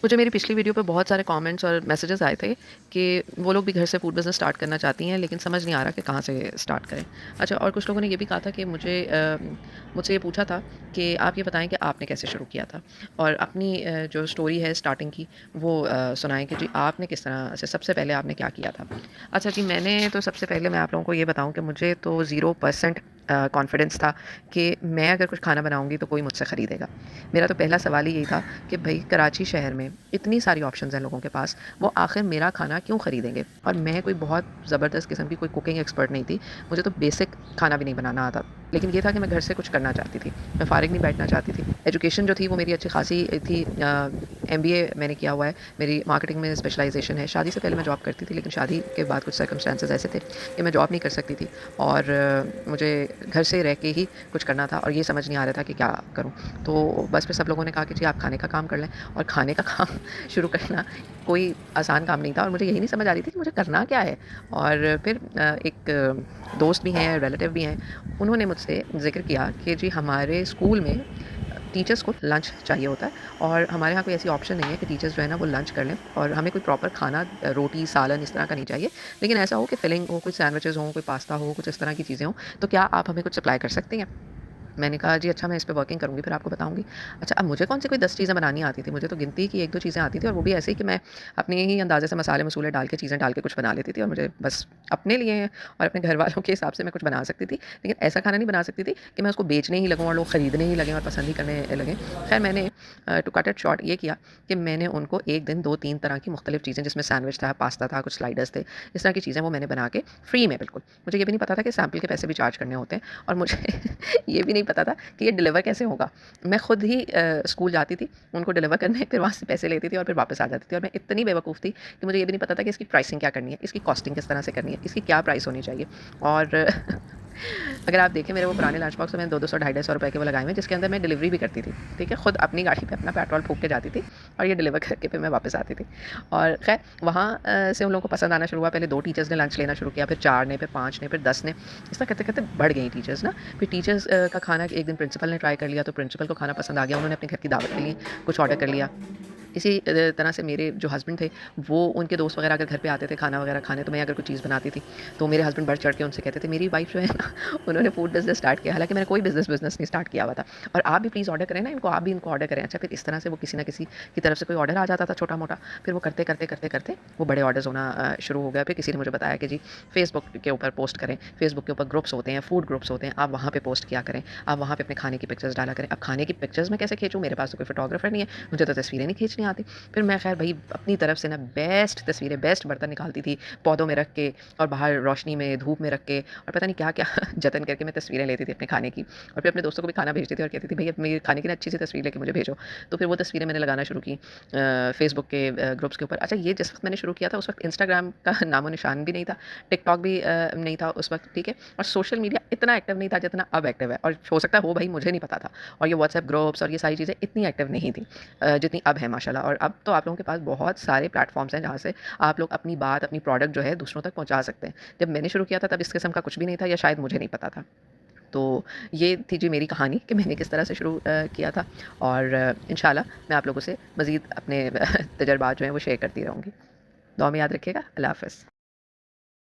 मुझे मेरी पिछली वीडियो पे बहुत सारे कमेंट्स और मैसेजेस आए थे कि वो लोग भी घर से फूड बिज़नेस स्टार्ट करना चाहती हैं, लेकिन समझ नहीं आ रहा कि कहाँ से स्टार्ट करें। अच्छा, और कुछ लोगों ने ये भी कहा था कि मुझसे ये पूछा था कि आप ये बताएँ कि आपने कैसे शुरू किया था? और अपनी जो स्टोरी है स्टार्टिंग की वो सुनाएँ कि जी आपने किस तरह से सबसे पहले आपने क्या किया था? अच्छा जी, मैंने तो सबसे पहले मैं आप लोगों को ये बताऊँ कि मुझे तो 0% कॉन्फिडेंस था कि मैं अगर कुछ खाना बनाऊँगी तो कोई मुझसे खरीदेगा। मेरा तो पहला सवाल ही यही था कि भई कराची शहर में इतनी सारी ऑप्शंस हैं लोगों के पास, वो आखिर मेरा खाना क्यों खरीदेंगे? और मैं कोई बहुत ज़बरदस्त किस्म की कोई कुकिंग एक्सपर्ट नहीं थी, मुझे तो बेसिक खाना भी नहीं बनाना आता। लेकिन ये था कि मैं घर से कुछ करना चाहती थी, मैं फ़ारिग नहीं बैठना चाहती थी। एजुकेशन जो थी वो मेरी अच्छी खासी थी, एमबीए मैंने किया हुआ है, मेरी मार्केटिंग में स्पेशलाइज़ेशन है। शादी से पहले मैं जॉब करती थी, लेकिन शादी के बाद कुछ सर्कमस्टेंसेस ऐसे थे कि मैं जॉब नहीं कर सकती थी और मुझे घर से रह के ही कुछ करना था और ये समझ नहीं आ रहा था कि क्या करूँ? तो बस फिर सब लोगों ने कहा कि जी आप खाने का काम कर लें, और खाने का काम शुरू करना कोई आसान काम नहीं था और मुझे यही नहीं समझ आ रही थी कि मुझे करना क्या है। और फिर एक दोस्त भी हैं, रिलेटिव भी हैं, उन्होंने मुझसे ज़िक्र किया कि जी हमारे स्कूल में टीचर्स को लंच चाहिए होता है और हमारे यहाँ कोई ऐसी ऑप्शन नहीं है कि टीचर्स जो है ना वो लंच कर लें, और हमें कोई प्रॉपर खाना रोटी, सालन इस तरह का नहीं चाहिए। लेकिन ऐसा हो कि फिलिंग हो, कुछ सैंडविचेज़ हों, कोई पास्ता हो, कुछ इस तरह की चीज़ें हों, तो क्या आप हमें कुछ सप्लाई कर सकते हैं? मैंने कहा जी अच्छा, मैं इस पे वर्किंग करूँगी, फिर आपको बताऊँगी। अच्छा, अब मुझे कौन-सी कोई 10 चीज़ें बनानी आती थी, मुझे तो गिनती की 1-2 चीज़ें आती थी, और वो भी ऐसे ही कि मैं अपने ही अंदाज़े से मसाले-मसूले डाल के, चीज़ें डाल के कुछ बना लेती थी, और मुझे बस अपने लिए और अपने घरवालों के हिसाब से मैं कुछ बना सकती थी। लेकिन ऐसा खाना नहीं बना सकती थी कि मैं उसको बेचने ही लगूँ और लोग खरीदने ही लगें और पसंद ही करने लगें। ख़ैर मैंने टू कट इट शॉर्ट ये किया कि मैंने उनको एक दिन 2-3 तरह की मुख्तलिफ़ चीज़ें, जिसमें सैंडविच था, पास्ता था, कुछ स्लाइडर्स थे, इस तरह की चीज़ें वो मैंने बना के फ्री में बिल्कुल। मुझे ये भी नहीं पता था कि सैंपल के पैसे भी चार्ज करने होते हैं, और मुझे ये भी नहीं पता था कि ये डिलीवर कैसे होगा। मैं खुद ही स्कूल जाती थी, उनको डिलीवर करने, फिर वहाँ से पैसे लेती थी और फिर वापस आ जाती थी, और मैं इतनी बेवकूफ़ थी कि मुझे ये भी नहीं पता था कि इसकी प्राइसिंग क्या करनी है, इसकी कॉस्टिंग किस तरह से करनी है, इसकी क्या प्राइस होनी चाहिए। और अगर आप देखें मेरे वो पुराने लंच बॉक्स, तो मैंने 200-200 ₹250 के वो लगाए हुए हैं, जिसके अंदर मैं डिलीवरी भी करती थी, ठीक है? खुद अपनी गाड़ी पे अपना पेट्रोल फूँक के जाती थी और ये डिलीवर करके फिर मैं वापस आती थी। और ख़ैर वहाँ से उन लोगों को पसंद आना शुरू हुआ। पहले 2 टीचर्स ने लंच लेना शुरू किया, फिर 4 ने, फिर 5 ने, फिर 10 ने। इस तरह करते-करते बढ़ गई टीचर्स ना। फिर टीचर्स का खाना एक दिन प्रिंसिपल ने ट्राई कर लिया, तो प्रिंसिपल को खाना पसंद आ गया, उन्होंने अपने घर की दावत के लिए कुछ ऑर्डर कर लिया। इसी तरह से मेरे जो हस्बैंड थे, वो उनके दोस्त वगैरह अगर घर पे आते थे खाना वगैरह खाने, तो मैं अगर कोई चीज़ बनाती थी, तो मेरे हस्बैंड बढ़ चढ़ के उनसे कहते थे, मेरी वाइफ़ जो है ना उन्होंने फूड बिज़नेस स्टार्ट किया। हालाँकि मैंने कोई बिज़नेस नहीं स्टार्ट किया हुआ था, और आप भी प्लीज़ ऑर्डर करें ना इनको, आप भी इनको ऑर्डर करें। अच्छा, फिर इस तरह से वो किसी न किसी की तरफ से कोई ऑर्डर आ जाता था छोटा-मोटा, फिर वो करते-करते वो बड़े ऑर्डर्स होना शुरू हो गया। फिर किसी ने मुझे बताया कि जी फेसबुक के ऊपर पोस्ट करें, फेसबुक के ऊपर ग्रुप्स होते हैं, फूड ग्रुप्स होते हैं, आप वहाँ पे पोस्ट किया करें, आप वहाँ पे अपने खाने की पिक्चर्स डाला करें। अब खाने की पिक्चर्स मैं कैसे खींचूँ? मेरे पास तो कोई फोटोग्राफर नहीं है, मुझे तो तस्वीरें नहीं खींचनी आती। फिर मैं ख़ैर भई अपनी तरफ से ना बेस्ट तस्वीरें, बेस्ट बर्तन निकालती थी, पौधों में रख के और बाहर रोशनी में, धूप में रख के, और पता नहीं क्या-क्या जतन करके मैं तस्वीरें लेती थी अपने खाने की, और फिर अपने दोस्तों को भी खाना भेजती थी और कहती थी, "भई अब मेरे खाने की ना अच्छी-सी तस्वीर लेके मुझे भेजो।" तो फिर वो तस्वीरें मैंने लगाना शुरू की फ़ेसबुक के ग्रुप्स के ऊपर। अच्छा, ये जिस वक़्त मैंने शुरू किया था, उस वक़्त इंस्टाग्राम का नामो-निशान भी नहीं था, टिकटॉक भी नहीं था उस वक़्त, ठीक है? और सोशल मीडिया इतना एक्टिव नहीं था जितना अब एक्टिव है, और हो सकता है हो भई, मुझे नहीं पता था। और ये व्हाट्सएप ग्रुप्स और ये सारी चीज़ें इतनी एक्टिव नहीं थी जितनी अब है माशाल्लाह। और अब तो आप लोगों के पास बहुत सारे प्लेटफ़ॉर्म्स हैं जहाँ से आप लोग अपनी बात, अपनी प्रोडक्ट जो है दूसरों तक पहुँचा सकते हैं। जब मैंने शुरू किया था तब इस किस्म का कुछ भी नहीं था, या शायद मुझे नहीं पता था। तो ये थी जी मेरी कहानी कि मैंने किस तरह से शुरू किया था, और इंशाल्लाह मैं आप लोगों से मज़ीद अपने तजुर्बात जो हैं वो शेयर करती रहूँगी। दुआ में याद रखिएगा। अल्लाह हाफ़िज़।